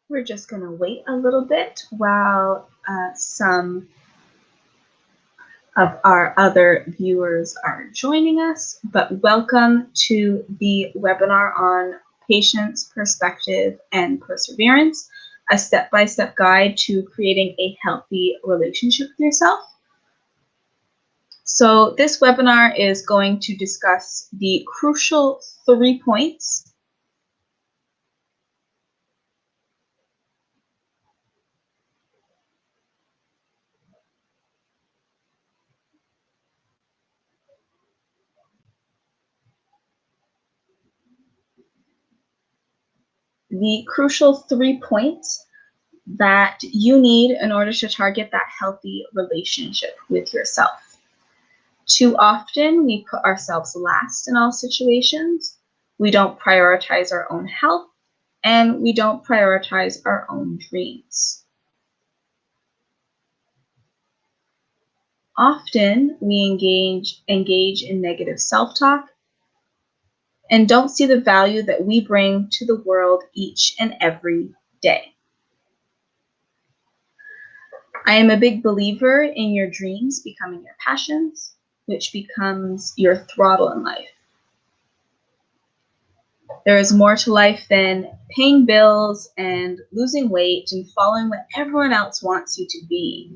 We're just going to wait a little bit while some of our other viewers are joining us, but welcome to the webinar on patience, perspective, and perseverance, a step-by-step guide to creating a healthy relationship with yourself. So this webinar is going to discuss the crucial 3 points that you need in order to target that healthy relationship with yourself. Too often, we put ourselves last in all situations. We don't prioritize our own health, and we don't prioritize our own dreams. Often, we engage in negative self-talk and don't see the value that we bring to the world each and every day. I am a big believer in your dreams becoming your passions, which becomes your throttle in life. There is more to life than paying bills and losing weight and following what everyone else wants you to be.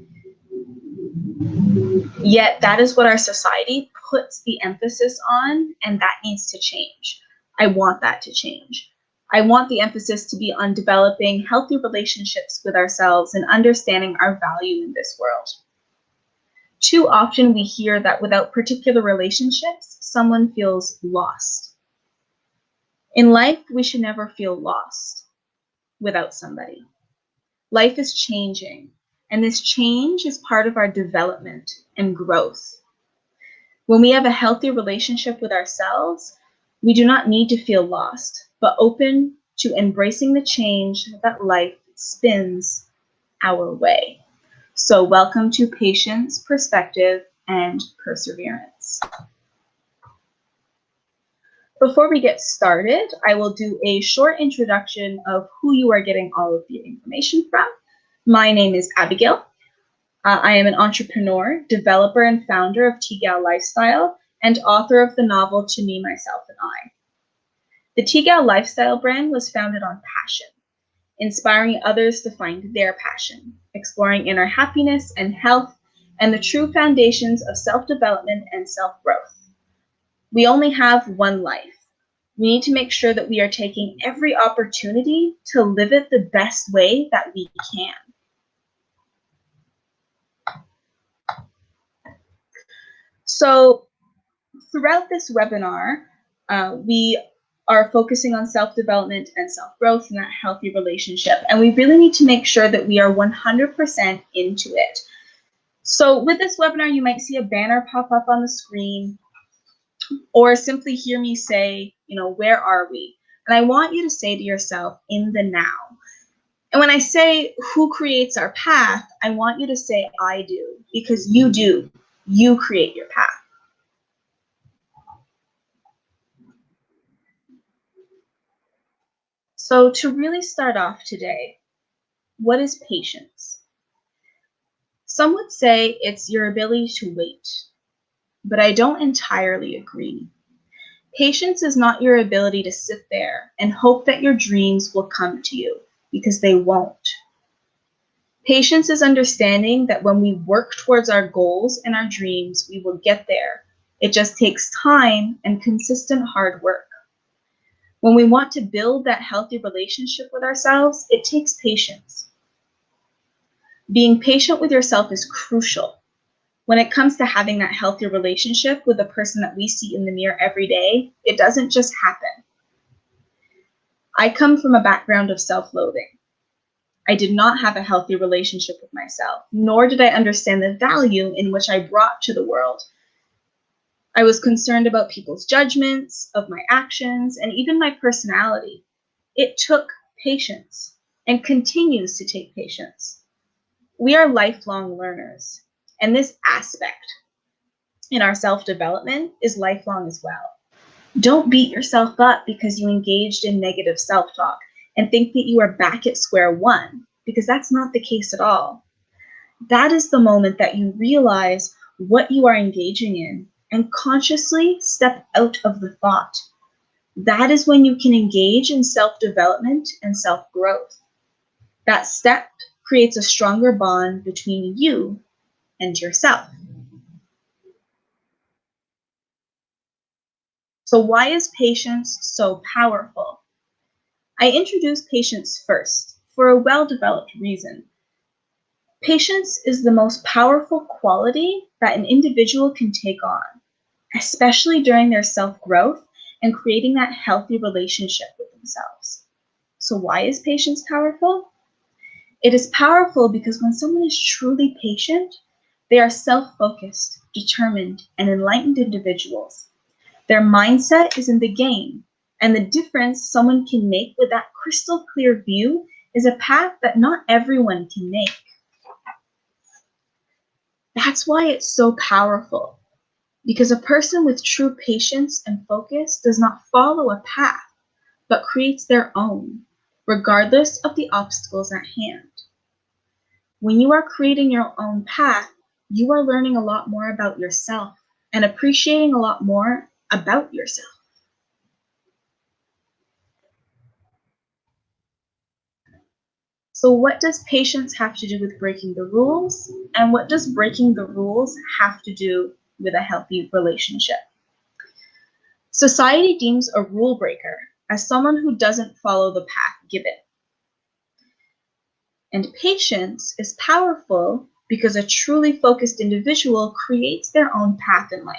Yet that is what our society puts the emphasis on, and that needs to change. I want that to change. I want the emphasis to be on developing healthy relationships with ourselves and understanding our value in this world. Too often we hear that without particular relationships, someone feels lost. In life, we should never feel lost without somebody. Life is changing, and this change is part of our development and growth. When we have a healthy relationship with ourselves, we do not need to feel lost, but open to embracing the change that life spins our way. So welcome to Patience, Perspective, and Perseverance. Before we get started, I will do a short introduction of who you are getting all of the information from. My name is Abigail. I am an entrepreneur, developer, and founder of T-Gal Lifestyle, and author of the novel To Me, Myself, and I. The T-Gal Lifestyle brand was founded on passion, inspiring others to find their passion, exploring inner happiness and health, and the true foundations of self-development and self-growth. We only have one life. We need to make sure that we are taking every opportunity to live it the best way that we can. So throughout this webinar, we are focusing on self-development and self-growth in that healthy relationship. And we really need to make sure that we are 100% into it. So with this webinar, you might see a banner pop up on the screen, or simply hear me say, where are we? And I want you to say to yourself, in the now. And when I say who creates our path, I want you to say, I do, because you do. You create your path. So to really start off today, what is patience? Some would say it's your ability to wait, but I don't entirely agree. Patience is not your ability to sit there and hope that your dreams will come to you, because they won't. Patience is understanding that when we work towards our goals and our dreams, we will get there. It just takes time and consistent hard work. When we want to build that healthy relationship with ourselves, it takes patience. Being patient with yourself is crucial. When it comes to having that healthy relationship with the person that we see in the mirror every day, it doesn't just happen. I come from a background of self-loathing. I did not have a healthy relationship with myself, nor did I understand the value in which I brought to the world. I was concerned about people's judgments of my actions and even my personality. It took patience and continues to take patience. We are lifelong learners, and this aspect in our self-development is lifelong as well. Don't beat yourself up because you engaged in negative self-talk. and think that you are back at square one, because that's not the case at all. That is the moment that you realize what you are engaging in and consciously step out of the thought. That is when you can engage in self-development and self-growth. That step creates a stronger bond between you and yourself. So why is patience so powerful? I introduced patience first for a well-developed reason. Patience is the most powerful quality that an individual can take on, especially during their self-growth and creating that healthy relationship with themselves. So why is patience powerful? It is powerful because when someone is truly patient, they are self-focused, determined, and enlightened individuals. Their mindset is in the game, and the difference someone can make with that crystal clear view is a path that not everyone can make. That's why it's so powerful, because a person with true patience and focus does not follow a path, but creates their own, regardless of the obstacles at hand. When you are creating your own path, you are learning a lot more about yourself and appreciating a lot more about yourself. So what does patience have to do with breaking the rules? And what does breaking the rules have to do with a healthy relationship? Society deems a rule breaker as someone who doesn't follow the path given. And patience is powerful because a truly focused individual creates their own path in life.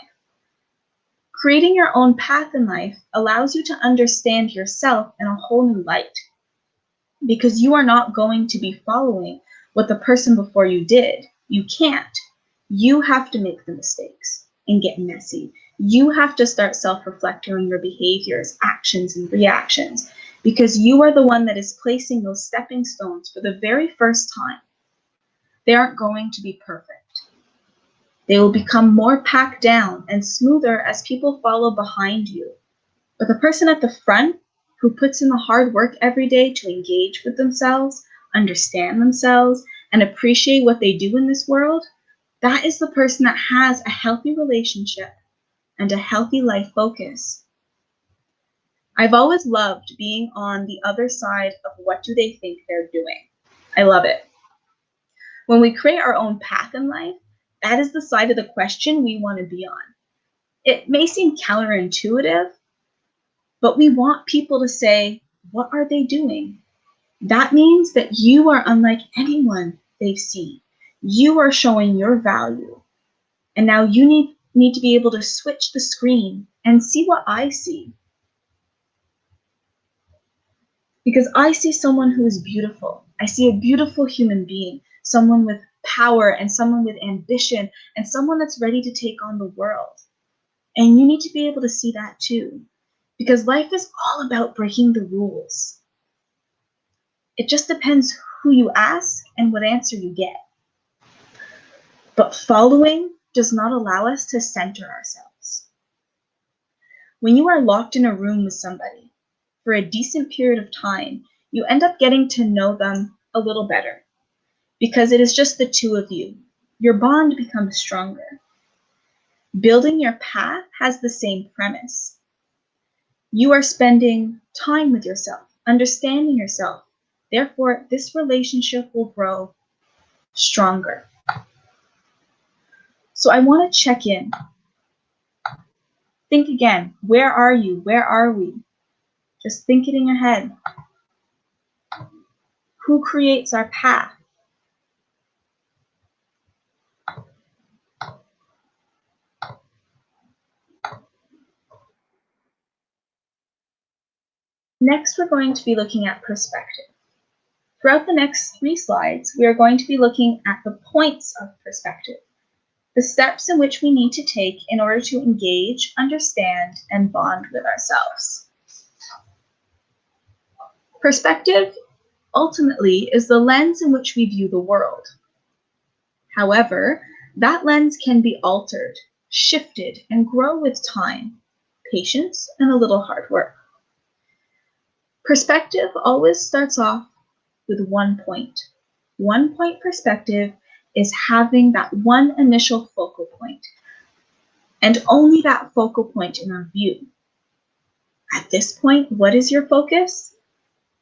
Creating your own path in life allows you to understand yourself in a whole new light, because you are not going to be following what the person before you did. You can't. You have to make the mistakes and get messy. You have to start self-reflecting on your behaviors, actions, and reactions, because you are the one that is placing those stepping stones for the very first time. They aren't going to be perfect. They will become more packed down and smoother as people follow behind you. But the person at the front who puts in the hard work every day to engage with themselves, understand themselves, and appreciate what they do in this world, that is the person that has a healthy relationship and a healthy life focus. I've always loved being on the other side of what do they think they're doing. I love it. When we create our own path in life, that is the side of the question we want to be on. It may seem counterintuitive, but we want people to say, what are they doing? That means that you are unlike anyone they've seen. You are showing your value. And now you need to be able to switch the screen and see what I see. Because I see someone who is beautiful. I see a beautiful human being, someone with power and someone with ambition and someone that's ready to take on the world. And you need to be able to see that too. Because life is all about breaking the rules. It just depends who you ask and what answer you get. But following does not allow us to center ourselves. When you are locked in a room with somebody for a decent period of time, you end up getting to know them a little better. Because it is just the two of you. Your bond becomes stronger. Building your path has the same premise. You are spending time with yourself, understanding yourself. Therefore, this relationship will grow stronger. So I want to check in. Think again. Where are you? Where are we? Just think it in your head. Who creates our path? Next, we're going to be looking at perspective. Throughout the next 3 slides, we are going to be looking at the points of perspective, the steps in which we need to take in order to engage, understand, and bond with ourselves. Perspective ultimately is the lens in which we view the world. However, that lens can be altered, shifted, and grow with time, patience, and a little hard work. Perspective always starts off with 1 point. 1 point perspective is having that one initial focal point, and only that focal point in our view. At this point, what is your focus?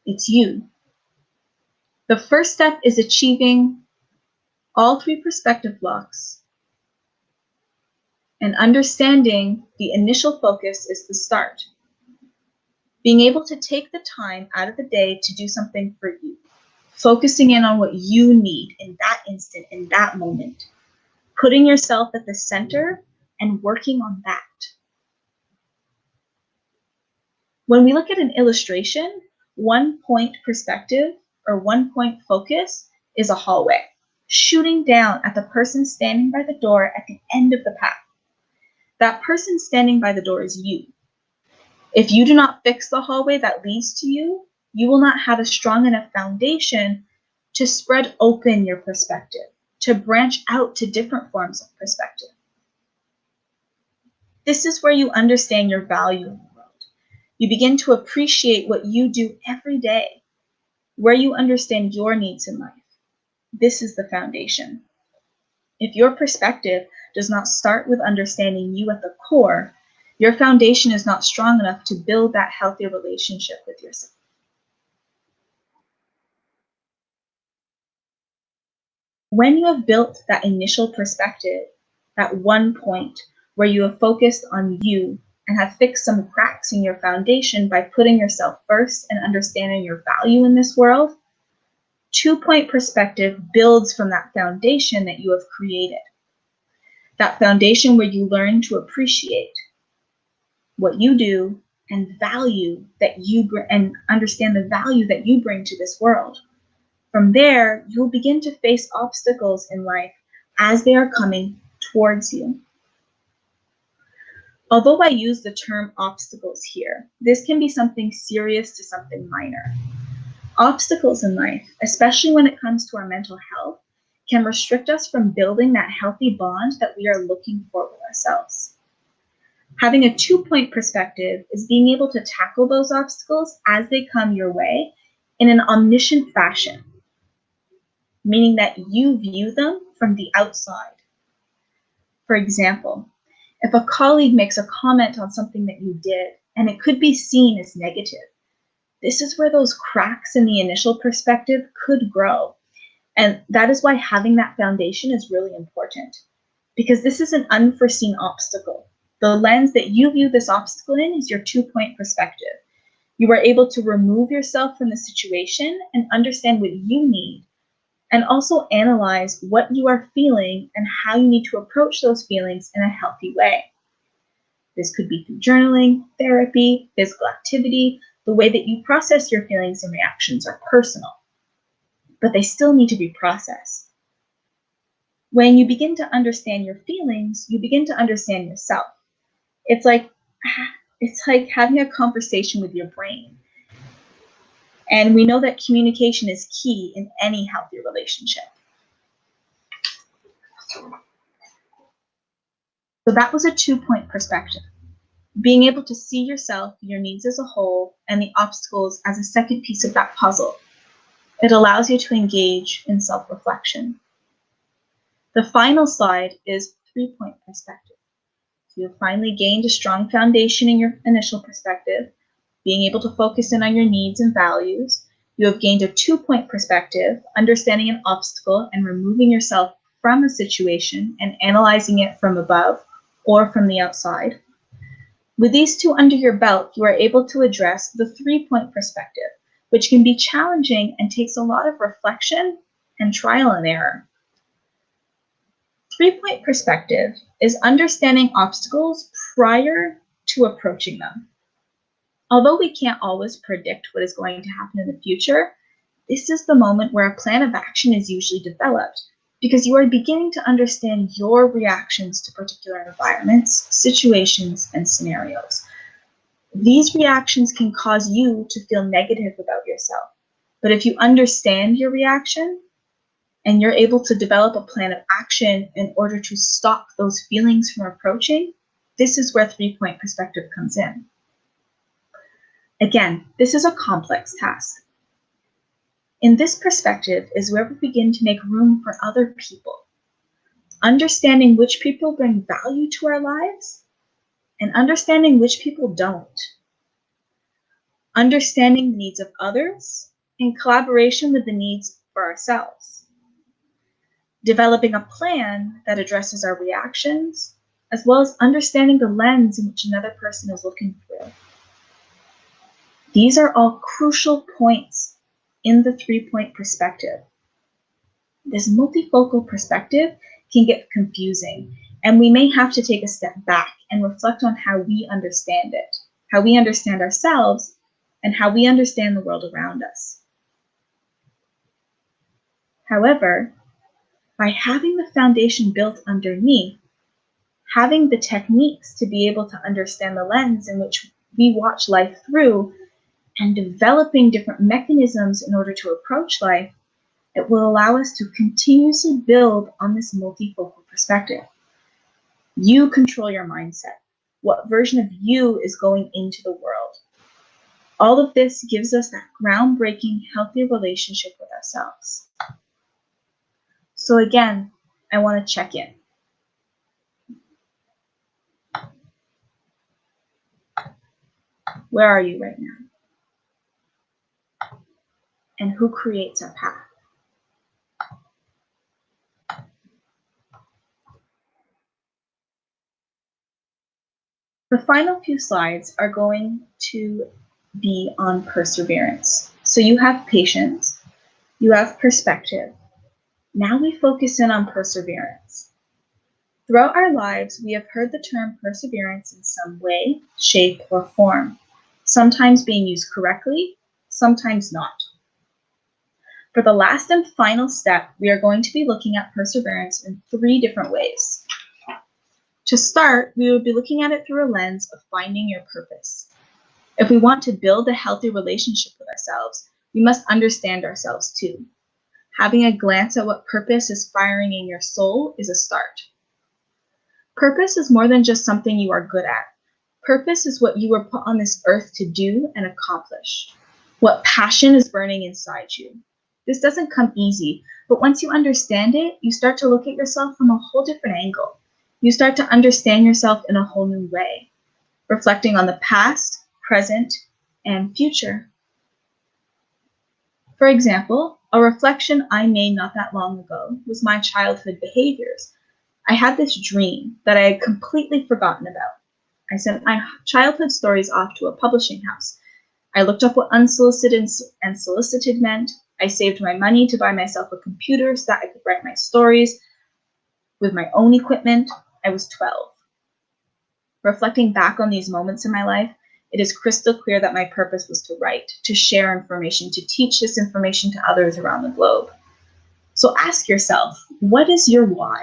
It's you. The first step is achieving all 3 perspective blocks, and understanding the initial focus is the start. Being able to take the time out of the day to do something for you, focusing in on what you need in that instant, in that moment, putting yourself at the center and working on that. When we look at an illustration, 1 point perspective or 1 point focus is a hallway, shooting down at the person standing by the door at the end of the path. That person standing by the door is you. If you do not fix the hallway that leads to you, you will not have a strong enough foundation to spread open your perspective, to branch out to different forms of perspective. This is where you understand your value in the world. You begin to appreciate what you do every day, where you understand your needs in life. This is the foundation. If your perspective does not start with understanding you at the core, your foundation is not strong enough to build that healthy relationship with yourself. When you have built that initial perspective, that 1 point where you have focused on you and have fixed some cracks in your foundation by putting yourself first and understanding your value in this world, 2 point perspective builds from that foundation that you have created. That foundation where you learn to appreciate what you do and value that you and understand the value that you bring to this world. From there, you'll begin to face obstacles in life as they are coming towards you. Although I use the term obstacles here, this can be something serious to something minor. Obstacles in life, especially when it comes to our mental health, can restrict us from building that healthy bond that we are looking for with ourselves. Having a 2-point perspective is being able to tackle those obstacles as they come your way in an omniscient fashion, meaning that you view them from the outside. For example, if a colleague makes a comment on something that you did, and it could be seen as negative, this is where those cracks in the initial perspective could grow. And that is why having that foundation is really important, because this is an unforeseen obstacle. The lens that you view this obstacle in is your 2-point perspective. You are able to remove yourself from the situation and understand what you need, and also analyze what you are feeling and how you need to approach those feelings in a healthy way. This could be through journaling, therapy, physical activity. The way that you process your feelings and reactions are personal, but they still need to be processed. When you begin to understand your feelings, you begin to understand yourself. It's like having a conversation with your brain. And we know that communication is key in any healthy relationship. So that was a 2-point perspective. Being able to see yourself, your needs as a whole, and the obstacles as a second piece of that puzzle. It allows you to engage in self-reflection. The final slide is 3-point perspective. So you've finally gained a strong foundation in your initial perspective, being able to focus in on your needs and values. You have gained a 2-point perspective, understanding an obstacle and removing yourself from a situation and analyzing it from above or from the outside. With these 2 under your belt, you are able to address the 3-point perspective, which can be challenging and takes a lot of reflection and trial and error. 3-point perspective is understanding obstacles prior to approaching them. Although we can't always predict what is going to happen in the future, this is the moment where a plan of action is usually developed, because you are beginning to understand your reactions to particular environments, situations, and scenarios. These reactions can cause you to feel negative about yourself, but if you understand your reaction and you're able to develop a plan of action in order to stop those feelings from approaching, this is where 3-point perspective comes in. Again, this is a complex task. In this perspective is where we begin to make room for other people, understanding which people bring value to our lives and understanding which people don't. Understanding the needs of others in collaboration with the needs for ourselves. Developing a plan that addresses our reactions, as well as understanding the lens in which another person is looking through. These are all crucial points in the three-point perspective. This multifocal perspective can get confusing, and we may have to take a step back and reflect on how we understand it, how we understand ourselves, and how we understand the world around us. However, by having the foundation built underneath, having the techniques to be able to understand the lens in which we watch life through, and developing different mechanisms in order to approach life, it will allow us to continuously build on this multifocal perspective. You control your mindset. What version of you is going into the world? All of this gives us that groundbreaking, healthy relationship with ourselves. So again, I want to check in. Where are you right now? And who creates our path? The final few slides are going to be on perseverance. So you have patience, you have perspective. Now we focus in on perseverance. Throughout our lives, we have heard the term perseverance in some way, shape, or form, sometimes being used correctly, sometimes not. For the last and final step, we are going to be looking at perseverance in 3 different ways. To start, we will be looking at it through a lens of finding your purpose. If we want to build a healthy relationship with ourselves, we must understand ourselves too. Having a glance at what purpose is firing in your soul is a start. Purpose is more than just something you are good at. Purpose is what you were put on this earth to do and accomplish. What passion is burning inside you. This doesn't come easy, but once you understand it, you start to look at yourself from a whole different angle. You start to understand yourself in a whole new way, reflecting on the past, present, and future. For example, a reflection I made not that long ago was my childhood behaviors. I had this dream that I had completely forgotten about. I sent my childhood stories off to a publishing house. I looked up what unsolicited and solicited meant. I saved my money to buy myself a computer so that I could write my stories with my own equipment. I was 12. Reflecting back on these moments in my life, it is crystal clear that my purpose was to write, to share information, to teach this information to others around the globe. So ask yourself, what is your why?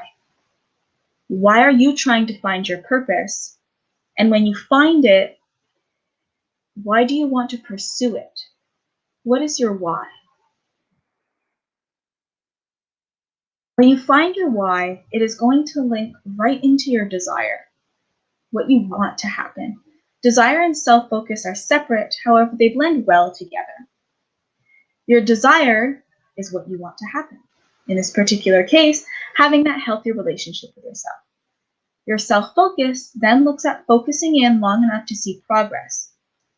Why are you trying to find your purpose? And when you find it, why do you want to pursue it? What is your why? When you find your why, it is going to link right into your desire, what you want to happen. Desire and self-focus are separate, however, they blend well together. Your desire is what you want to happen. In this particular case, having that healthy relationship with yourself. Your self-focus then looks at focusing in long enough to see progress.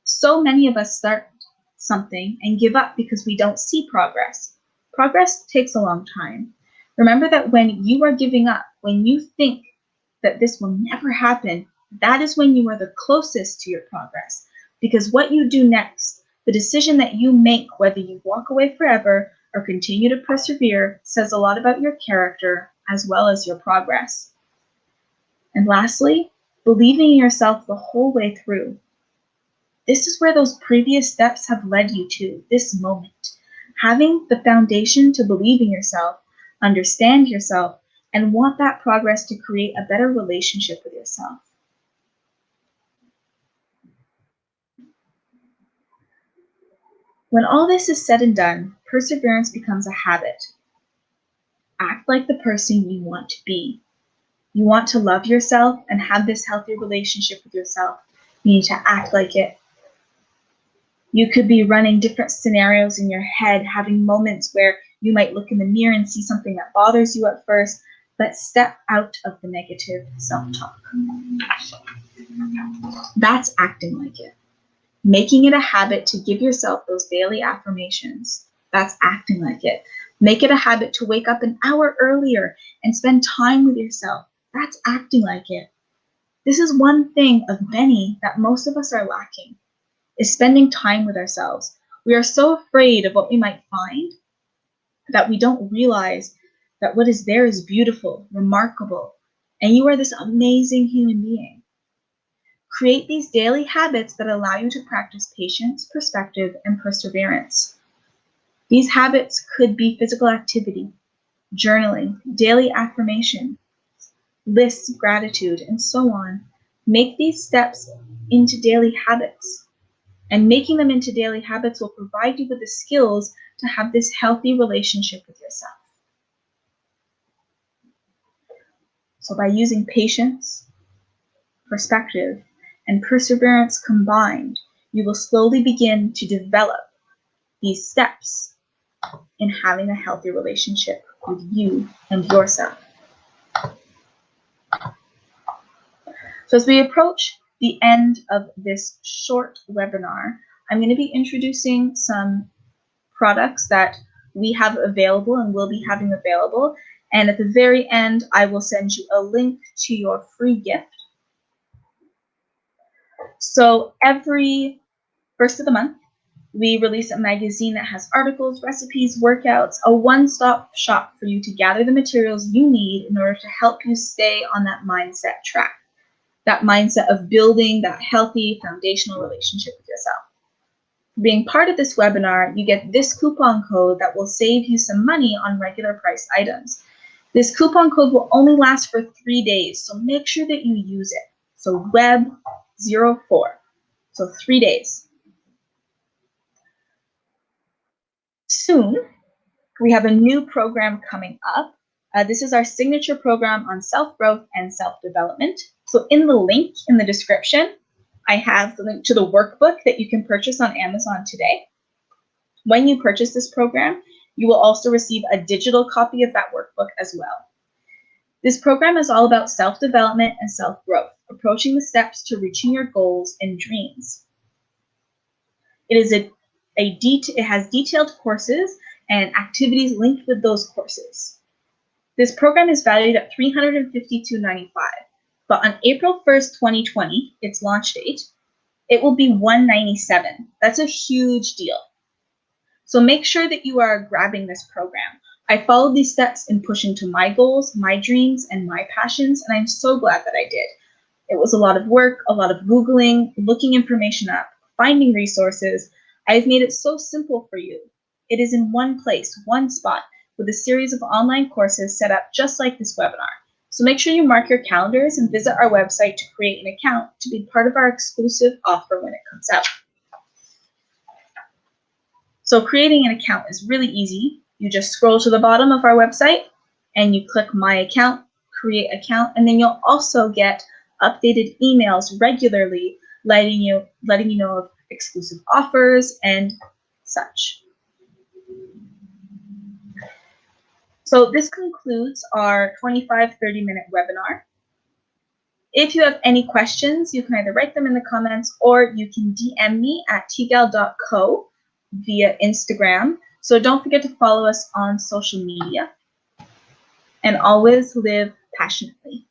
So many of us start something and give up because we don't see progress. Progress takes a long time. Remember that when you are giving up, when you think that this will never happen, that is when you are the closest to your progress. Because what you do next, the decision that you make, whether you walk away forever or continue to persevere, says a lot about your character as well as your progress. And lastly, believing in yourself the whole way through. This is where those previous steps have led you to, this moment. Having the foundation to believe in yourself, understand yourself, and want that progress to create a better relationship with yourself. When all this is said and done, perseverance becomes a habit. Act like the person you want to be. You want to love yourself and have this healthy relationship with yourself. You need to act like it. You could be running different scenarios in your head, having moments where you might look in the mirror and see something that bothers you at first, but step out of the negative self-talk. That's acting like it. Making it a habit to give yourself those daily affirmations. That's acting like it. Make it a habit to wake up an hour earlier and spend time with yourself. That's acting like it. This is one thing of many that most of us are lacking, is spending time with ourselves. We are so afraid of what we might find that we don't realize that what is there is beautiful, remarkable, and you are this amazing human being. Create these daily habits that allow you to practice patience, perspective, and perseverance. These habits could be physical activity, journaling, daily affirmation, lists of gratitude, and so on. Make these steps into daily habits. And making them into daily habits will provide you with the skills to have this healthy relationship with yourself. So by using patience, perspective, and perseverance combined, you will slowly begin to develop these steps in having a healthy relationship with you and yourself. So as we approach the end of this short webinar, I'm going to be introducing some products that we have available and will be having available. And at the very end, I will send you a link to your free gift. So every first of the month, we release a magazine that has articles, recipes, workouts, a one-stop shop for you to gather the materials you need in order to help you stay on that mindset track, that mindset of building that healthy foundational relationship with yourself. Being part of this webinar, you get this coupon code that will save you some money on regular priced items. This coupon code will only last for 3 days, so make sure that you use it. So WEB04, so 3 days. Soon, we have a new program coming up. This is our signature program on self-growth and self-development. So in the link in the description, I have the link to the workbook that you can purchase on Amazon today. When you purchase this program, you will also receive a digital copy of that workbook as well. This program is all about self-development and self-growth, approaching the steps to reaching your goals and dreams. It has detailed courses and activities linked with those courses. This program is valued at $352.95, but on April 1st, 2020, its launch date, it will be $197. That's a huge deal. So make sure that you are grabbing this program. I followed these steps in pushing to my goals, my dreams, and my passions, and I'm so glad that I did. It was a lot of work, a lot of Googling, looking information up, finding resources. I've made it so simple for you. It is in one place, one spot, with a series of online courses set up just like this webinar. So make sure you mark your calendars and visit our website to create an account to be part of our exclusive offer when it comes out. So creating an account is really easy. You just scroll to the bottom of our website and you click My Account, Create Account, and then you'll also get updated emails regularly letting you know of exclusive offers and such. So this concludes our 25-30-minute webinar. If you have any questions, you can either write them in the comments or you can DM me at tgal.co via Instagram. So don't forget to follow us on social media. And always live passionately.